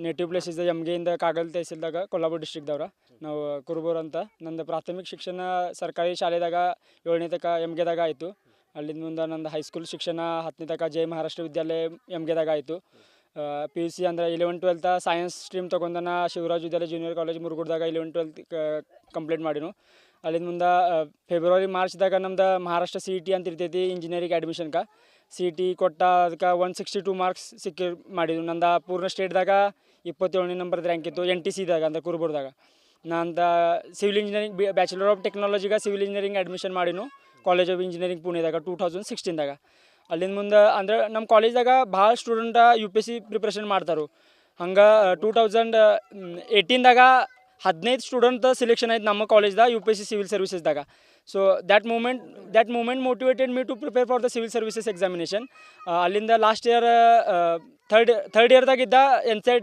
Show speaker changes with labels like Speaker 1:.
Speaker 1: Native place is ಯಮ್ಗೆಯಿಂದ ಕಾಗಲ್ ತಹಸೀಲ್ದಾಗ ಕೊಲ್ಲಾಪುರ ಡಿಸ್ಟ್ರಿಕ್ದವ್ರ ನಾವು ಕುರುಬೂರು ಅಂತ. ನಂದು ಪ್ರಾಥಮಿಕ ಶಿಕ್ಷಣ ಸರ್ಕಾರಿ ಶಾಲೆದಾಗ 7ನೇ ತನಕ ಯಮ್ಗೆದಾಗ ಆಯಿತು. ಅಲ್ಲಿಂದ ಮುಂದೆ ನಂದು ಹೈಸ್ಕೂಲ್ ಶಿಕ್ಷಣ 10ನೇ ತನಕ ಜೈ ಮಹಾರಾಷ್ಟ್ರ ವಿದ್ಯಾಲಯ ಯಮ್ಗೆದಾಗ ಆಯಿತು. PUC ಅಂದರೆ 11-12 ಸೈನ್ಸ್ ಸ್ಟ್ರೀಮ್ ತೊಗೊಂಡನ ಶಿವರಾಜ್ ವಿದ್ಯಾಲಯ ಜೂನಿಯರ್ ಕಾಲೇಜ್ ಮುರುಗುಡ್ದಾಗ 11-12 ಕಂಪ್ಲೀಟ್ ಮಾಡಿನು. ಅಲ್ಲಿಂದ ಮುಂದೆ ಫೆಬ್ರವರಿ ಮಾರ್ಚ್ದಾಗ ನಮ್ದು ಮಹಾರಾಷ್ಟ್ರ CET ಅಂತ ಇರ್ತೈತಿ ಇಂಜಿನಿಯರಿಂಗ್ ಅಡ್ಮಿಷನ್ಗೆ. CET ಕೊಟ್ಟ ಅದಕ್ಕೆ 162 ಮಾರ್ಕ್ಸ್ ಮಾಡಿದ್ವು. ನಂದು ಪೂರ್ಣ ಸ್ಟೇಟ್ದಾಗ 27ನೇ ನಂಬರ್ದು ರ್ಯಾಂಕ್ ಇತ್ತು NTCದಾಗ ಅಂದರೆ ಕುರುಬೂರ್ದಾಗ. ನಂದು ಸಿವಿಲ್ ಇಂಜಿನಿಯರಿಂಗ್ ಬ್ಯಾಚುಲರ್ ಆಫ್ ಟೆಕ್ನಾಲಜಿಗೆ ಸಿವಿಲ್ ಇಂಜಿನಿಯರಿಂಗ್ ಅಡ್ಮಿಷನ್ ಮಾಡಿನು ಕಾಲೇಜ್ ಆಫ್ ಇಂಜಿನಿಯರಿಂಗ್ ಪುಣೆದಾಗ 2016ದಾಗ. ಅಲ್ಲಿಂದ ಮುಂದೆ ಅಂದ್ರೆ ನಮ್ಮ ಕಾಲೇಜ್ದಾಗ ಭಾಳ ಸ್ಟೂಡೆಂಟ UPSC ಪ್ರಿಪ್ರೇಷನ್ ಮಾಡ್ತಾರೆ. ಹಂಗೆ 2018ದಾಗ 15 ಸ್ಟೂಡೆಂಟ್ ಸೆಲೆಕ್ಷನ್ ಆಯ್ತು ನಮ್ಮ ಕಾಲೇಜ್ದಾಗ UPSC ಸಿವಿಲ್ ಸರ್ವಿಸಸ್ದಾಗ. So that moment motivated me to prepare for the civil services examination. ಅಲ್ಲಿಂದ ಲಾಸ್ಟ್ ಇಯರ್ ಥರ್ಡ್ ಇಯರ್ದಾಗಿದ್ದ NCERT